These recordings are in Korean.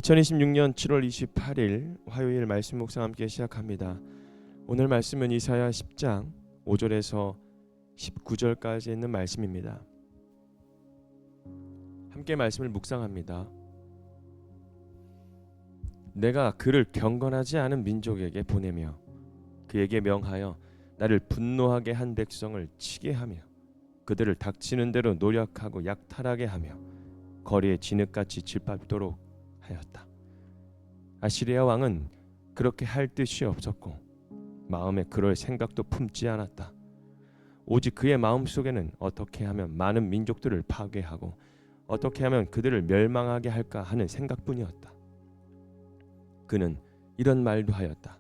2026년 7월 28일 화요일 말씀 묵상 함께 시작합니다. 오늘 말씀은 이사야 10장 5절에서 19절까지 있는 말씀입니다. 함께 말씀을 묵상합니다. 내가 그를 경건하지 않은 민족에게 보내며 그에게 명하여 나를 분노하게 한 백성을 치게 하며 그들을 닥치는 대로 노력하고 약탈하게 하며 거리에 진흙같이 짓밟도록 하였다. 아시리아 왕은 그렇게 할 뜻이 없었고 마음에 그럴 생각도 품지 않았다. 오직 그의 마음속에는 어떻게 하면 많은 민족들을 파괴하고 어떻게 하면 그들을 멸망하게 할까 하는 생각뿐이었다. 그는 이런 말도 하였다.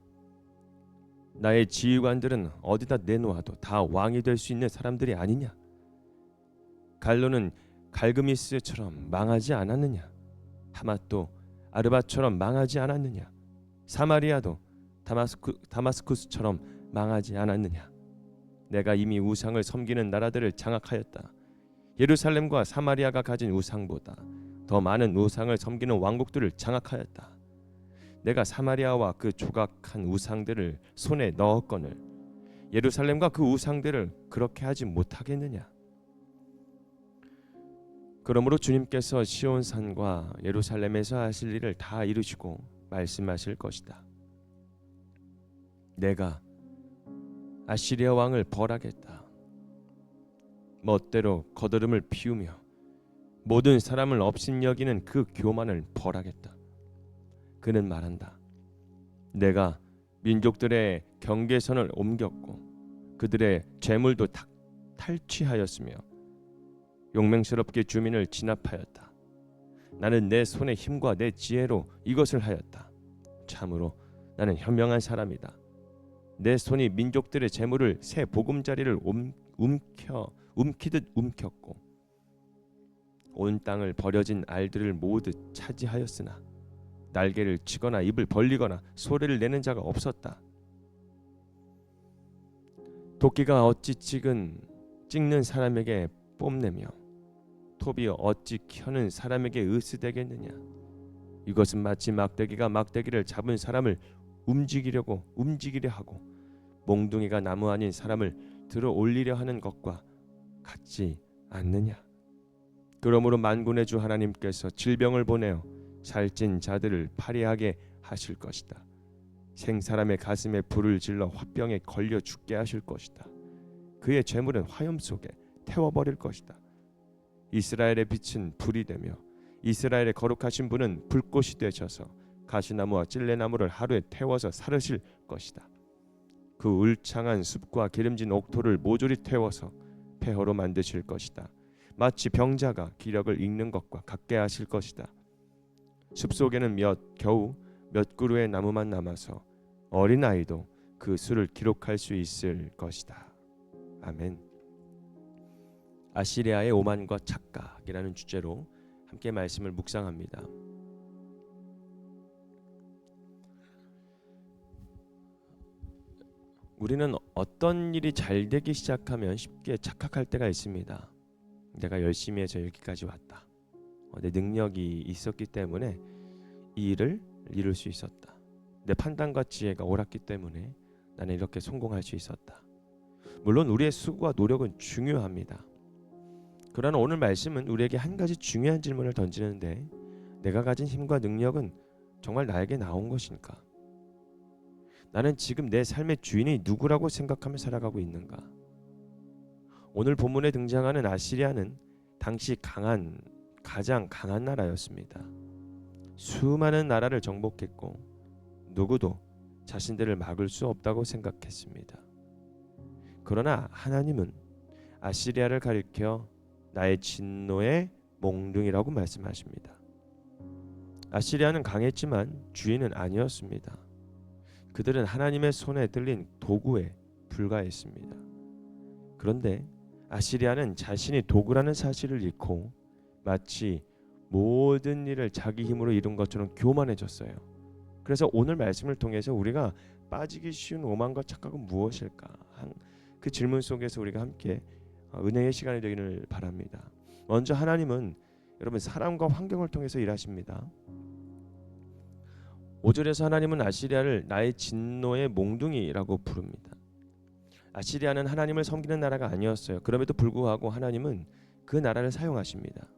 나의 지휘관들은 어디다 내놓아도 다 왕이 될 수 있는 사람들이 아니냐? 갈로는 갈그미스처럼 망하지 않았느냐? 하맛도 아르바처럼 망하지 않았느냐? 사마리아도 다마스쿠스처럼 망하지 않았느냐? 내가 이미 우상을 섬기는 나라들을 장악하였다. 예루살렘과 사마리아가 가진 우상보다 더 많은 우상을 섬기는 왕국들을 장악하였다. 내가 사마리아와 그 조각한 우상들을 손에 넣었거늘 예루살렘과 그 우상들을 그렇게 하지 못하겠느냐? 그러므로 주님께서 시온산과 예루살렘에서 하실 일을 다 이루시고 말씀하실 것이다. 내가 아시리아 왕을 벌하겠다. 멋대로 거드름을 피우며 모든 사람을 업신여기는 그 교만을 벌하겠다. 그는 말한다. 내가 민족들의 경계선을 옮겼고 그들의 재물도 탈취하였으며 용맹스럽게 주민을 진압하였다. 나는 내 손의 힘과 내 지혜로 이것을 하였다. 참으로 나는 현명한 사람이다. 내 손이 민족들의 재물을 새 보금자리를 움키듯 움켰고 온 땅을 버려진 알들을 모두 차지하였으나 날개를 치거나 입을 벌리거나 소리를 내는 자가 없었다. 도끼가 어찌 찍는 사람에게 뽐내며 톱이 어찌 켜는 사람에게 으스대겠느냐? 이것은 마치 막대기가 막대기를 잡은 사람을 움직이려 하고 몽둥이가 나무 아닌 사람을 들어 올리려 하는 것과 같지 않느냐? 그러므로 만군의 주 하나님께서 질병을 보내어 살찐 자들을 파리하게 하실 것이다. 생사람의 가슴에 불을 질러 화병에 걸려 죽게 하실 것이다. 그의 재물은 화염 속에 태워버릴 것이다. 이스라엘의 빛은 불이 되며 이스라엘의 거룩하신 분은 불꽃이 되셔서 가시나무와 찔레나무를 하루에 태워서 사르실 것이다. 그 울창한 숲과 기름진 옥토를 모조리 태워서 폐허로 만드실 것이다. 마치 병자가 기력을 잃는 것과 같게 하실 것이다. 숲속에는 겨우 몇 그루의 나무만 남아서 어린아이도 그 수를 기록할 수 있을 것이다. 아멘. 아시리아의 오만과 착각이라는 주제로 함께 말씀을 묵상합니다. 우리는 어떤 일이 잘 되기 시작하면 쉽게 착각할 때가 있습니다. 내가 열심히 해서 여기까지 왔다. 내 능력이 있었기 때문에 이 일을 이룰 수 있었다. 내 판단과 지혜가 옳았기 때문에 나는 이렇게 성공할 수 있었다. 물론 우리의 수고와 노력은 중요합니다. 그러나 오늘 말씀은 우리에게 한 가지 중요한 질문을 던지는데 내가 가진 힘과 능력은 정말 나에게 나온 것인가? 나는 지금 내 삶의 주인이 누구라고 생각하며 살아가고 있는가? 오늘 본문에 등장하는 아시리아는 당시 가장 강한 나라였습니다. 수많은 나라를 정복했고 누구도 자신들을 막을 수 없다고 생각했습니다. 그러나 하나님은 아시리아를 가리켜 나의 진노의 몽둥이라고 말씀하십니다. 아시리아는 강했지만 주인은 아니었습니다. 그들은 하나님의 손에 들린 도구에 불과했습니다. 그런데 아시리아는 자신이 도구라는 사실을 잊고 마치 모든 일을 자기 힘으로 이룬 것처럼 교만해졌어요. 그래서 오늘 말씀을 통해서 우리가 빠지기 쉬운 오만과 착각은 무엇일까? 그 질문 속에서 우리가 함께 은혜의 시간이 되기를 바랍니다. 먼저 하나님은 여러분 사람과 환경을 통해서 일하십니다. 5절에서 하나님은 아시리아를 나의 진노의 몽둥이라고 부릅니다. 아시리아는 하나님을 섬기는 나라가 아니었어요. 그럼에도 불구하고 하나님은 그 나라를 사용하십니다.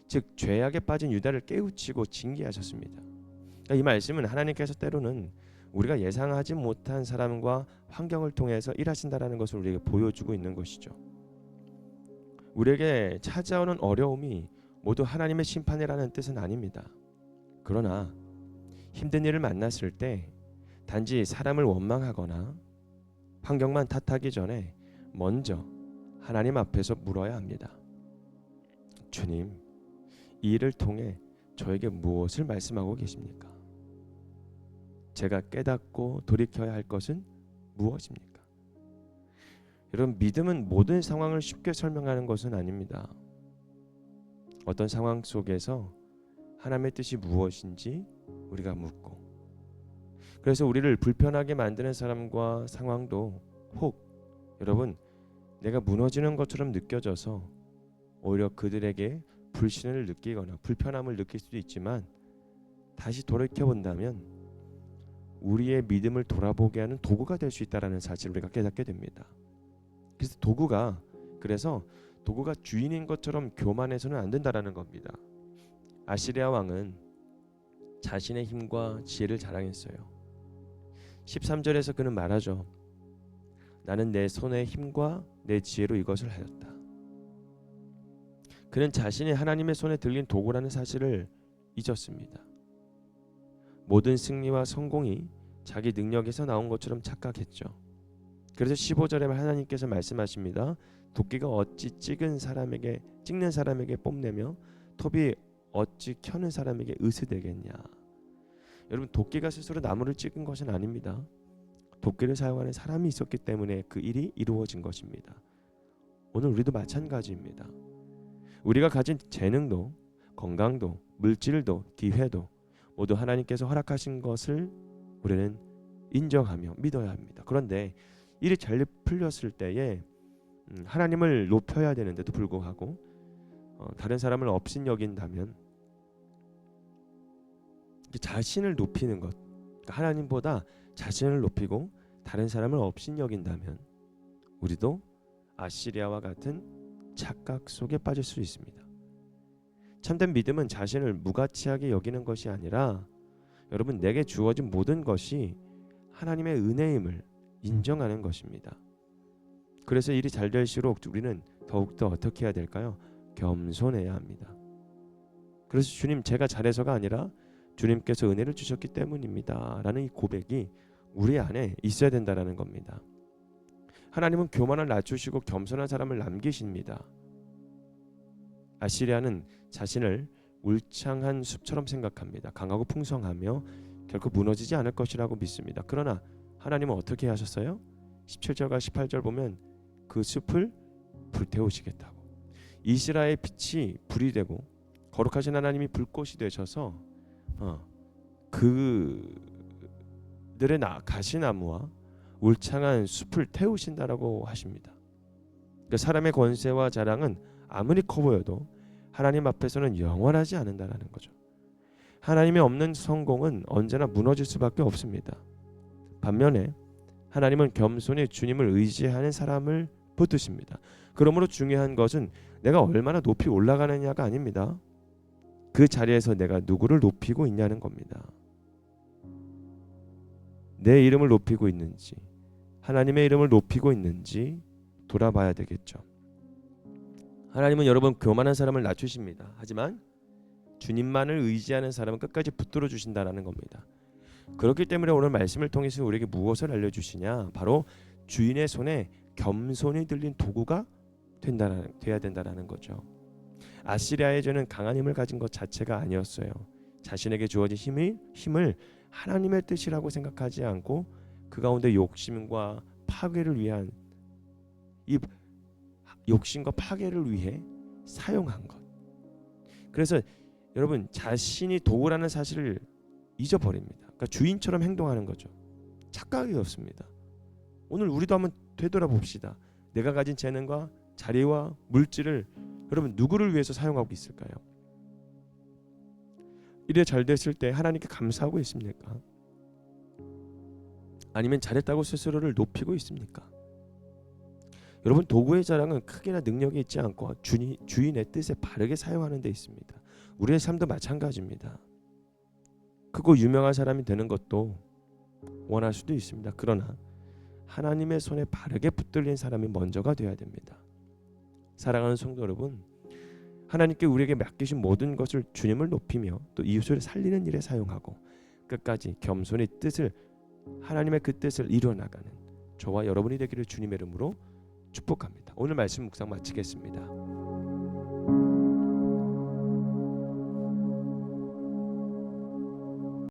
즉 죄악에 빠진 유다를 깨우치고 징계하셨습니다. 그러니까 이 말씀은 하나님께서 때로는 우리가 예상하지 못한 사람과 환경을 통해서 일하신다라는 것을 우리에게 보여주고 있는 것이죠. 우리에게 찾아오는 어려움이 모두 하나님의 심판이라는 뜻은 아닙니다. 그러나 힘든 일을 만났을 때 단지 사람을 원망하거나 환경만 탓하기 전에 먼저 하나님 앞에서 물어야 합니다. 주님, 이 일을 통해 저에게 무엇을 말씀하고 계십니까? 제가 깨닫고 돌이켜야 할 것은 무엇입니까? 여러분, 믿음은 모든 상황을 쉽게 설명하는 것은 아닙니다. 어떤 상황 속에서 하나님의 뜻이 무엇인지 우리가 묻고, 그래서 우리를 불편하게 만드는 사람과 상황도 혹 여러분 내가 무너지는 것처럼 느껴져서 오히려 그들에게 불신을 느끼거나 불편함을 느낄 수도 있지만, 다시 돌이켜본다면 우리의 믿음을 돌아보게 하는 도구가 될 수 있다는 사실을 우리가 깨닫게 됩니다. 그래서 도구가 주인인 것처럼 교만해서는 안 된다라는 겁니다. 아시리아 왕은 자신의 힘과 지혜를 자랑했어요. 13절에서 그는 말하죠. 나는 내 손의 힘과 내 지혜로 이것을 하였다. 그는 자신이 하나님의 손에 들린 도구라는 사실을 잊었습니다. 모든 승리와 성공이 자기 능력에서 나온 것처럼 착각했죠. 그래서 15절에 하나님께서 말씀하십니다. 도끼가 어찌 찍는 사람에게 뽐내며 톱이 어찌 켜는 사람에게 의스되겠냐. 여러분, 도끼가 스스로 나무를 찍은 것은 아닙니다. 도끼를 사용하는 사람이 있었기 때문에 그 일이 이루어진 것입니다. 오늘 우리도 마찬가지입니다. 우리가 가진 재능도, 건강도, 물질도, 기회도 모두 하나님께서 허락하신 것을 우리는 인정하며 믿어야 합니다. 그런데 일이 잘 풀렸을 때에 하나님을 높여야 되는데도 불구하고 다른 사람을 업신여긴다면, 자신을 높이는 것, 그러니까 하나님보다 자신을 높이고 다른 사람을 업신여긴다면 우리도 아시리아와 같은 착각 속에 빠질 수 있습니다. 참된 믿음은 자신을 무가치하게 여기는 것이 아니라 여러분, 내게 주어진 모든 것이 하나님의 은혜임을 인정하는 것입니다. 그래서 일이 잘 될수록 우리는 더욱더 어떻게 해야 될까요? 겸손해야 합니다. 그래서 주님, 제가 잘해서가 아니라 주님께서 은혜를 주셨기 때문입니다 라는 이 고백이 우리 안에 있어야 된다는 겁니다. 하나님은 교만을 낮추시고 겸손한 사람을 남기십니다. 아시리아는 자신을 울창한 숲처럼 생각합니다. 강하고 풍성하며 결코 무너지지 않을 것이라고 믿습니다. 그러나 하나님은 어떻게 하셨어요? 17절과 18절 보면 그 숲을 불태우시겠다고, 이스라엘의 빛이 불이 되고 거룩하신 하나님이 불꽃이 되셔서 그들의 가시나무와 울창한 숲을 태우신다라고 하십니다. 그러니까 사람의 권세와 자랑은 아무리 커 보여도 하나님 앞에서는 영원하지 않는다라는 거죠. 하나님이 없는 성공은 언제나 무너질 수밖에 없습니다. 반면에 하나님은 겸손히 주님을 의지하는 사람을 붙드십니다. 그러므로 중요한 것은 내가 얼마나 높이 올라가느냐가 아닙니다. 그 자리에서 내가 누구를 높이고 있냐는 겁니다. 내 이름을 높이고 있는지, 하나님의 이름을 높이고 있는지 돌아봐야 되겠죠. 하나님은 여러분 교만한 사람을 낮추십니다. 하지만 주님만을 의지하는 사람은 끝까지 붙들어 주신다라는 겁니다. 그렇기 때문에 오늘 말씀을 통해서 우리에게 무엇을 알려주시냐? 바로 주인의 손에 겸손히 들린 도구가 돼야 된다라는 거죠. 아시리아의 죄는 강한 힘을 가진 것 자체가 아니었어요. 자신에게 주어진 힘을 하나님의 뜻이라고 생각하지 않고 그 가운데 욕심과 파괴를 위한 이 욕심과 파괴를 위해 사용한 것. 그래서 여러분, 자신이 도구라는 사실을 잊어버립니다. 그러니까 주인처럼 행동하는 거죠. 착각이었습니다. 오늘 우리도 한번 되돌아봅시다. 내가 가진 재능과 자리와 물질을 여러분 누구를 위해서 사용하고 있을까요? 일에 잘 됐을 때 하나님께 감사하고 있습니까? 아니면 잘했다고 스스로를 높이고 있습니까? 여러분, 도구의 자랑은 크기나 능력이 있지 않고 주인의 뜻에 바르게 사용하는 데 있습니다. 우리의 삶도 마찬가지입니다. 크고 유명한 사람이 되는 것도 원할 수도 있습니다. 그러나 하나님의 손에 바르게 붙들린 사람이 먼저가 되어야 됩니다. 사랑하는 성도 여러분, 하나님께 우리에게 맡기신 모든 것을 주님을 높이며 또 이웃을 살리는 일에 사용하고 끝까지 겸손히 하나님의 그 뜻을 이루어나가는 저와 여러분이 되기를 주님의 이름으로 축복합니다. 오늘 말씀 묵상 마치겠습니다.